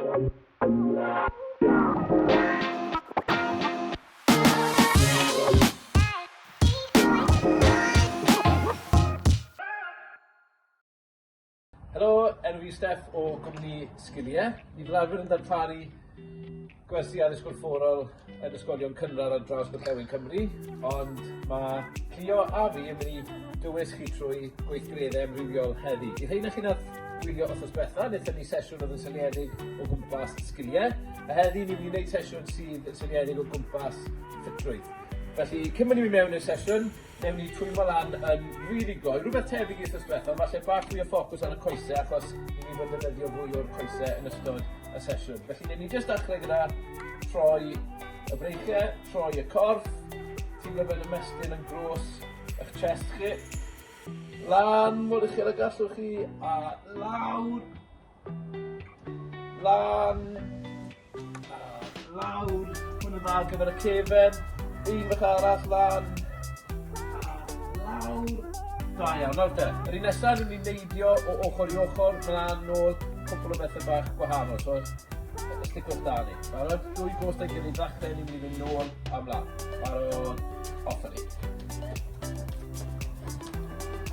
Helo, enw fi Steff o gwmni Sgiliau. Ni fel arfer yn darparu gwersi addysg corfforol yn ysgolion cynradd ar draws Gorllewin Cymru, ond mae Clio a fi yn mynd i dywys chi trwy gweithgareddau amrywiol heddi. I rhain chi nath wylio wythnos diwetha, wnaethon ni sesiwn oedd yn syniedig o gwmpas Sgiliau, a heddi ni'n mynd i wneud sesiwn sydd yn syniedig o gwmpas Ffitrwydd. Felly, cyn mynd i mewn i'r sesiwn, newn ni twymo lan yn rili gloi, rhywbeth tebyg i wythnos diwetha, falle bach fwy o ffocws ar y coesau, achos ni'n mynd i ddefnyddio fwy o'r coesau yn ystod y sesiwn. Felly, newn ni jyst dechrau gyda troi y breichiau, troi y corff, teimlo fel ymestyn yn gros eich chest chi, lan mor uchel y gallwch chi, a lawr, lan, a lawr, hwn yn dda ar gyfer y cefn, un fach arall lan, a lawr, da iawn, nawr te. Yr un nesaf ni'n neidio o ochr i ochr, mlaen nôl cwpl o bethau bach gwahanol, so ysticwch da ni. Barod, dwy gost a'i gilydd ddechrau, ni'n mynd i fynd nôl a mlaen. Barod, offer ni.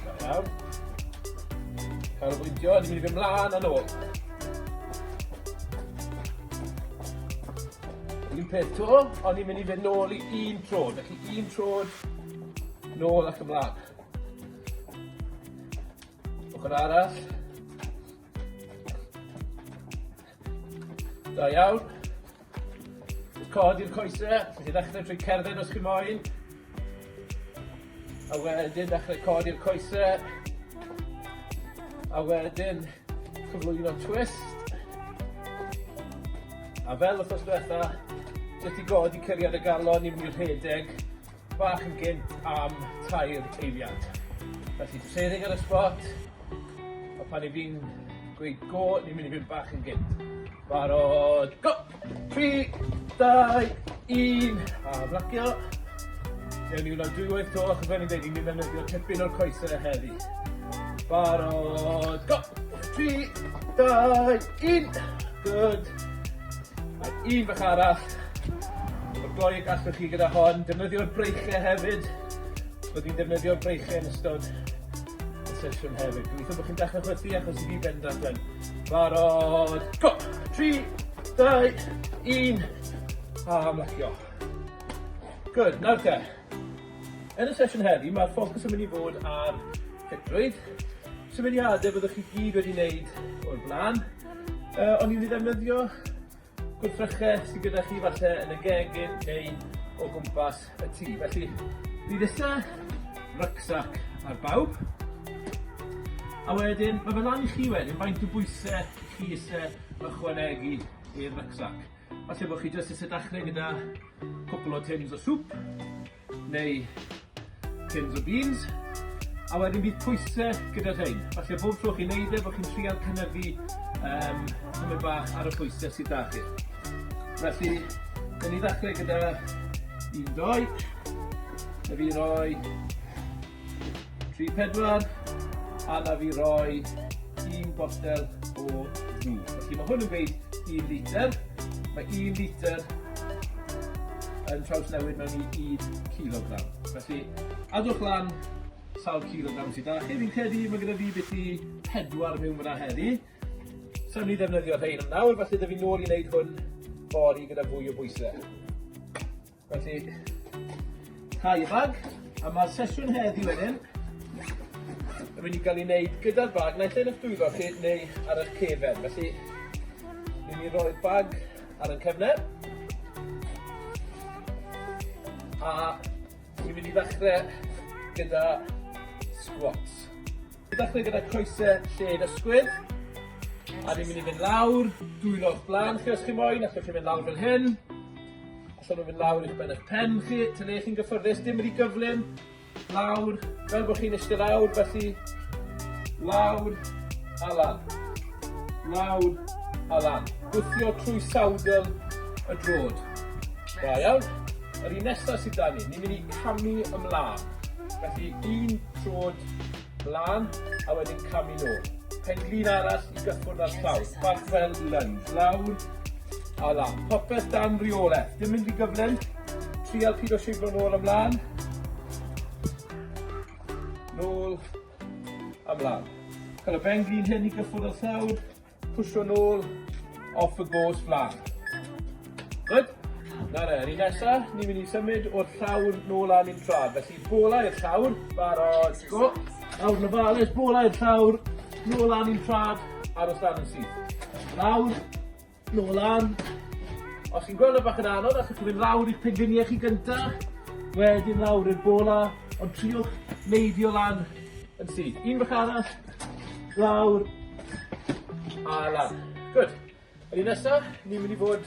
Da iawn. Cael y bwydio, ni'n mynd i fynd mlaen a nôl. Un peth to, ond ni'n mynd i fynd nôl i un trod, felly un trod nôl ac ymlaen. Ochr arall. Da iawn. Codi'r coesau, felly ddechrau trwy cerdded os chi moyn. A wedyn dechrau codi'r coesau. A wedyn cyflwyno twist. A fel wythnos diwetha, jyst i godi curiad y galon, ni'n mynd i'r rhedeg bach yn gynt am 3 eiliad. Felly, sedig ar y spot, a pan i fi'n gweud go, ni'n mynd i fynd bach yn gynt. Barod, go! 3, 2, 1, a flacio. Newn ni wneud dwywaith to, achos fe'n i'n dweud, ni'n ddefnyddio tipyn o'r coesau heddi. Barod, go! 3, 2, 1, good. A un fach arall. O'r gloi gallwch chi gyda hon, defnyddio'r breichiau hefyd. Bydd ni'n defnyddio'r breichiau yn ystod y sesiwn hefyd. Gobeithio bod chi'n dechrau chwythu achos i fi bendant yn. Barod, go! 3, 2, 1, a ymlacio. Good, nawr te. Yn y sesiwn heddi, mae'r ffocws yn mynd i fod ar Ffitrwydd. Symudiadau byddwch chi gyd wedi wneud o'r blaen. Ond ni'n ddefnyddio gwrthrychau sydd gyda chi falle yn y gegin neu o gwmpas y tŷ. Felly, bydd isa rucksack ar bawb. A wedyn, mae fel lan i chi wedyn, faint o bwysau chi eisiau ychwanegu i'r rucksack. Falle bod chi jyst eisiau dechrau gyda cwpl o tins o swp, neu tins o beans, a wedyn bydd pwysau gyda rhain. Falle bob tro chi'n neud bod chi'n trial cynyddu hwnnw bach ar y pwysau sydd da chi. Felly, dyn ni ddechrau gyda 1, 2, na fi roi 3, 4, a na fi roi 1 botel o ddŵr. Felly mae hwn yn gweud 1 litr. Mae 1 litr yn trawsnewid mewn i 1 kilogram. Felly, adwch lan sawl kilogram sydd da chi. Fi'n credu mae gyda fi beth i 4 mewn fyna heddi. Sa'n ni ddefnyddio rhain am nawr, felly da fi nôl i wneud hwn bori gyda fwy o bwysau. Felly, cau y bag, a mae'r sesiwn heddi wedyn yn mynd i gael ei wneud gyda'r bag, naill ein eich dwylo chi neu ar eich cefn. Felly, ni'n mynd i roi'r bag ar y cefnau. A ni'n mynd i ddechrau gyda squats. Ni'n ddechrau gyda coesau lled ysgwydd. A ni'n mynd i fynd lawr, dwylo'ch blaen chi os chi moyn, allwch chi fynd lawr fel hyn. Allwch nhw fynd lawr i'ch ben eich pen chi, tynnu chi'n gyffyrddus, dim wedi gyflym. Lawr, fel bod chi'n eistedd lawr, felly lawr a lan. Lawr a lan. Gwthio trwy sawdl y drod. Da iawn. Yr un nesaf sydd da ni, ni'n mynd i camu ymlaen. Felly un trod mlaen a wedyn camu nôl. Penglin arall i gyffwrdd ar llawr. Bach fel lunge. Lawr a lan. Popeth dan reolaeth. Dim mynd i gyflym. Trial pido shifro nôl ymlaen. Nôl ymlaen. Cael y penglin hyn i gyffwrdd ar llawr. Pwysio nôl. Off y gos flan. Good? Na re, un nesaf, ni'n mynd i symud o'r llawr nôl lan i'n trad. Felly bola i'r llawr. Barod. Go. Lawr yn ofalus, bola i'r llawr. Nôl lan i'n trad, aros lan yn syth. Lawr, nôl lan. Os chi'n gweld y bach yn anodd, allwch chi fynd lawr i'ch pengliniau chi gyntaf. Wedyn lawr i'r bola, ond triwch neidio lan yn syth. Un bach arall, lawr, a lan. Good. Yr un nesaf, ni'n mynd i fod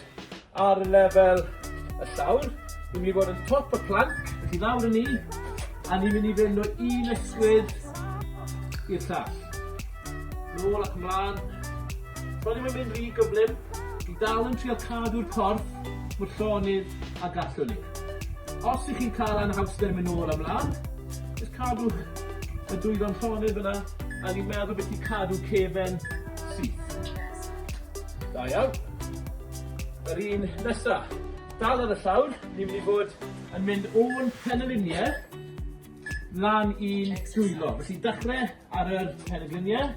ar y lefel y llawr. Ni'n mynd i fod yn top y planc, felly lawr yn ni. A ni'n mynd i fynd o un ysgwydd i'r llall. Nôl ac ymlaen. Tra ni'n mynd rhy gyflym, i dal yn trial cadw'r corff mor llonydd a gallwn ni. Os ych chi'n cael anhawster mynd nôl ymlaen, jyst cadwch y dwylo'n llonydd yna, a ni'n meddwl beth i cadw cefen syth. Da iawn. Yr un nesaf, dal ar y llawr, ni'n mynd i fod yn mynd o'n pengliniau lan i'n dwylo. Felly dechrau ar y pengliniau,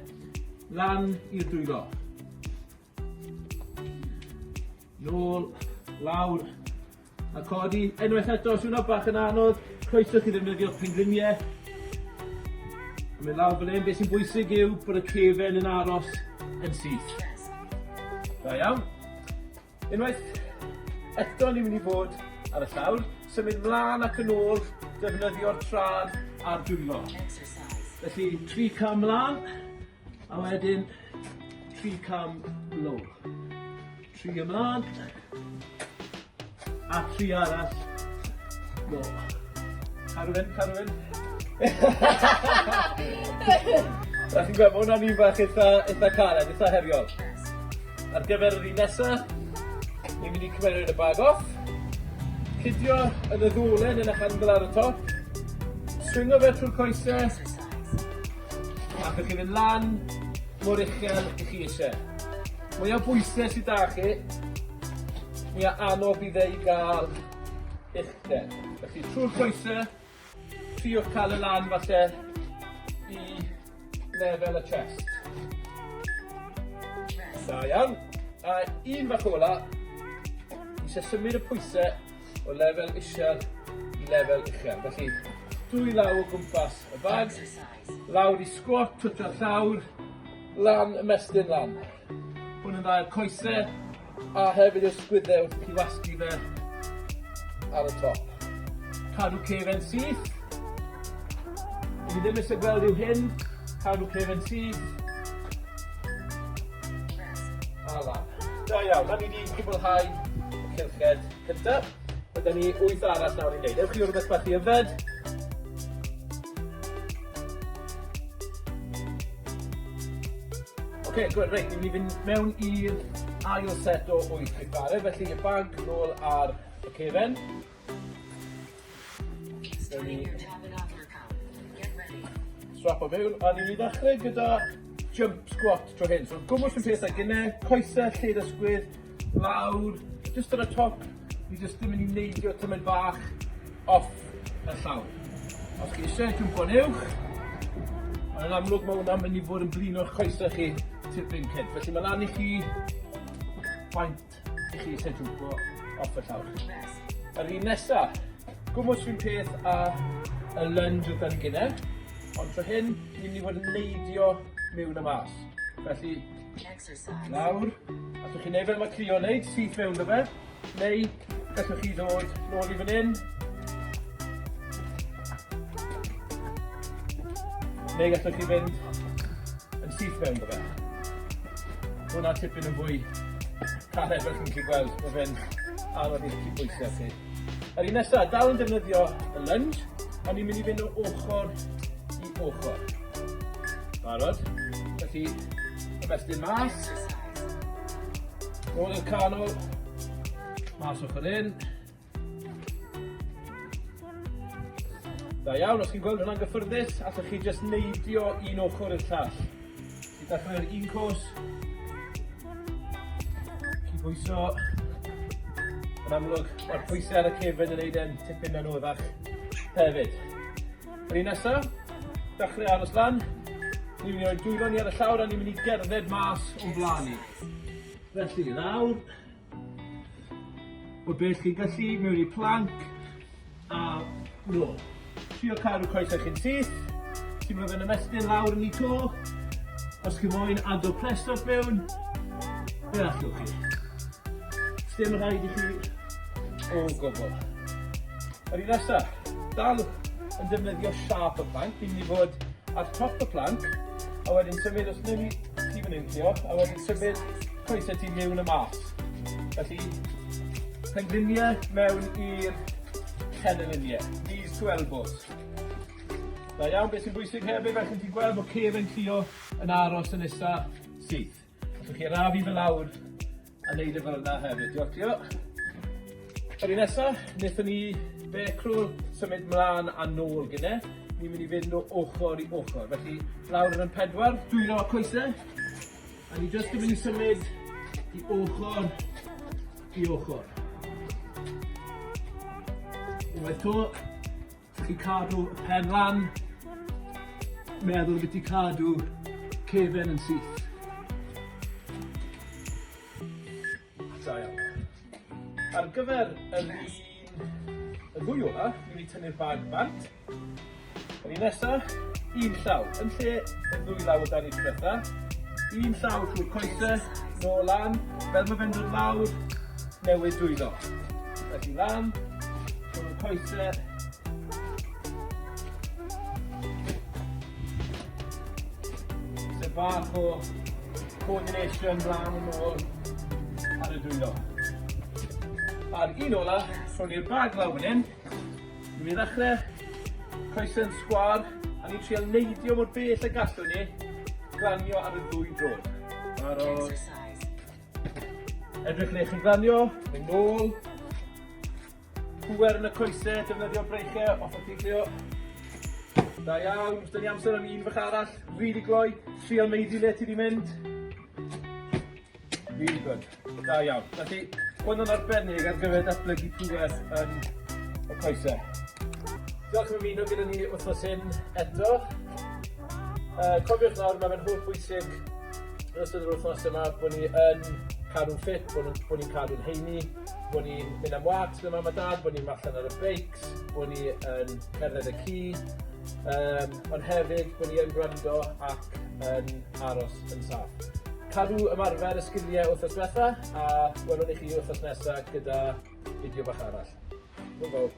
lan i'r dwylo. Nôl, lawr, a codi. Unwaith eto, os yw'n bach yn anodd, croeso chi ddefnyddio pengliniau. A mynd lawr fel hyn, beth sy'n bwysig yw bod y cefen yn aros yn syth. Da iawn. Unwaith eto ni'n mynd i fod ar y llawr, symud mlaen ac yn ôl, defnyddio'r trad a'r dwylo. Felly 3 cam mlaen, a wedyn 3 cam lôl. 3 ymlaen, a 3 arall lôl. Cadw fynd. Rhaid chi'n gweld, mae hwnna'n un bach eitha caled, eitha heriol. Ar gyfer yr un nesaf, ni'n mynd i cymeryd y bag off. Cydio yn y ddolen yn eich angl ar y top. Swingo fe trwy'r coesau. A chi'n mynd lan mor uchel i chi eisiau. Mwy o bwysau sydd da chi, mwy o anodd bydd ei gael uchder. Felly trwy'r coesau, triwch cael y lan falle i lefel y chest. Da iawn. A un bach ola, eisiau symud y pwysau o lefel isel i lefel uchel. Felly, 2 law o gwmpas y bag, lawr i squat, twtio'r llawr, lan, ymestyn lan. Hwn yn dda i'r coesau, a hefyd yw'r sgwyddau wrth chi wasgu fe ar y top. Cadw cefen syth. Ni ddim eisiau gweld yw hyn, cadw cefen syth. A lan. Da iawn, na ni wedi cwblhau y cylched cyntaf. Wedyn ni 8 arall nawr i'n neud. Ewch chi o'r beth bach i yfed. Oce, good, reit, ni'n mynd i fynd mewn i'r ail set o 8 gbarau, felly y bag nôl ar y cefen. Strap o mewn, a ni'n mynd i ddechrau gyda jump squat tro hyn. So, gwmwys yn peth ag yna, coesau, lled ysgwydd, lawr, just ar y top, ni just ddim yn ei neidio tymyd bach off y llaw. Os chi eisiau jump o'n uwch, yn amlwg mae hwnna'n mynd i fod yn blin o'ch coesau chi tipyn cynt. Felly mae lan i chi faint i chi eisiau jump off y llawr. Yr un nesaf, gwmwys fi'n peth a y lunge wrth yn gynnau, ond tro hyn, ni'n mynd i fod yn neidio mewn y mas. Felly, lawr, allwch chi neud fel mae Cleo wneud, syth mewn dy fe, neu gallwch chi ddod nôl i fan hyn, neu gallwch chi fynd yn syth mewn dy fe. Hwna'n tipyn yn fwy caled fel chi'n gallu gweld, mae fe'n anodd i'r cydbwysau chi. Yr un nesaf, dal yn defnyddio y lunge, a ni'n mynd i fynd o ochr i ochr. Barod? Felly, ymestyn mas, nôl i'r canol, mas ochr un. Da iawn, os chi'n gweld hwnna'n gyffyrddus, allwch chi jyst neidio un ochr i'r llall. I ddechrau'r un cwrs. Cydbwyso. Yn amlwg, mae'r pwysau ar y cefn yn gwneud e'n tipyn anoddach hefyd. Yr un nesaf, dechrau aros lan. Ni'n mynd i roi dwylo ni ar y llawr a ni'n mynd i gerdded mas o'n blaen ni. Felly, lawr. O beth chi'n gallu, mewn i planc a nôl. Trio cadw coesau chi'n syth. Ti'n mynd yn ymestyn lawr yn ei to. Os chi'n moyn addo plestoff mewn, fe allwch chi. Dim rhaid i chi o gwbl. Yr un nesaf, dal yn defnyddio siap y planc. Ni'n mynd i fod ar top y planc, a wedyn symud os newn ni ti fan hyn Cleo, a wedyn symud coesau ti mewn y mas. Felly, pengliniau mewn i'r cenoliniau, knees to elbows. Da iawn, beth sy'n bwysig hefyd, fel chi'n gweld bod cefn Cleo yn aros yn isa syth. Allwch chi rafu fel lawr a wneud y fel yna hefyd. Diolch Cleo. Yr un nesaf, wnaethon ni becrw symud mlaen a nôl gyda. Ni'n mynd i fynd o ochr i ochr. Felly, lawr yn 4, dwylo coesau. A ni jyst yn mynd i symud i ochr i ochr. Unwaith to, chi cadw y pen lan, meddwl beth i cadw cefn yn syth. Da iawn. Ar gyfer y ddwy ola, ni'n mynd i tynnu'r bag bant. Yr un nesaf, un llaw. Yn lle y ddwy law o dan i diwetha. Un llaw trwy'r coesau, nôl lan. Fel mae fe'n dod lawr, newid dwylo. Felly lan, trwy'r coesau. Sef bach o coordination lan yn ôl ar y dwylo. A'r un ola, rhwng i'r bag law fan hyn, ni'n mynd i ddechrau coesau'n sgwar, a ni'n trial neidio mor bell y gallwn ni, glanio ar y ddwy drod. Aros. Edrych le chi'n glanio, mynd nôl. Pwer yn y coesau, defnyddio breichau, off o ti Cleo. Da iawn, os dyn ni amser am un fach arall, rili gloi, trial meiddi le ti di mynd. Really good, da iawn. Felly, hwn yn arbennig ar gyfer datblygu pwer yn y coesau. Diolch am ymuno gyda ni wythnos hyn eto. Cofiwch nawr, mae fe'n holl bwysig yn ystod yr wythnos yma bod ni yn cadw'n ffit, bod ni'n cadw'n heini, bod ni'n mynd am wax gyda mam a dad, bod ni'n allan ar y beics, bod ni yn cerdded y ci, ond hefyd bod ni yn gwrando ac yn aros yn saff. Cadw ymarfer y sgiliau wythnos diwetha, a welwn i chi wythnos nesaf gyda fideo bach arall. Hwyl fawr.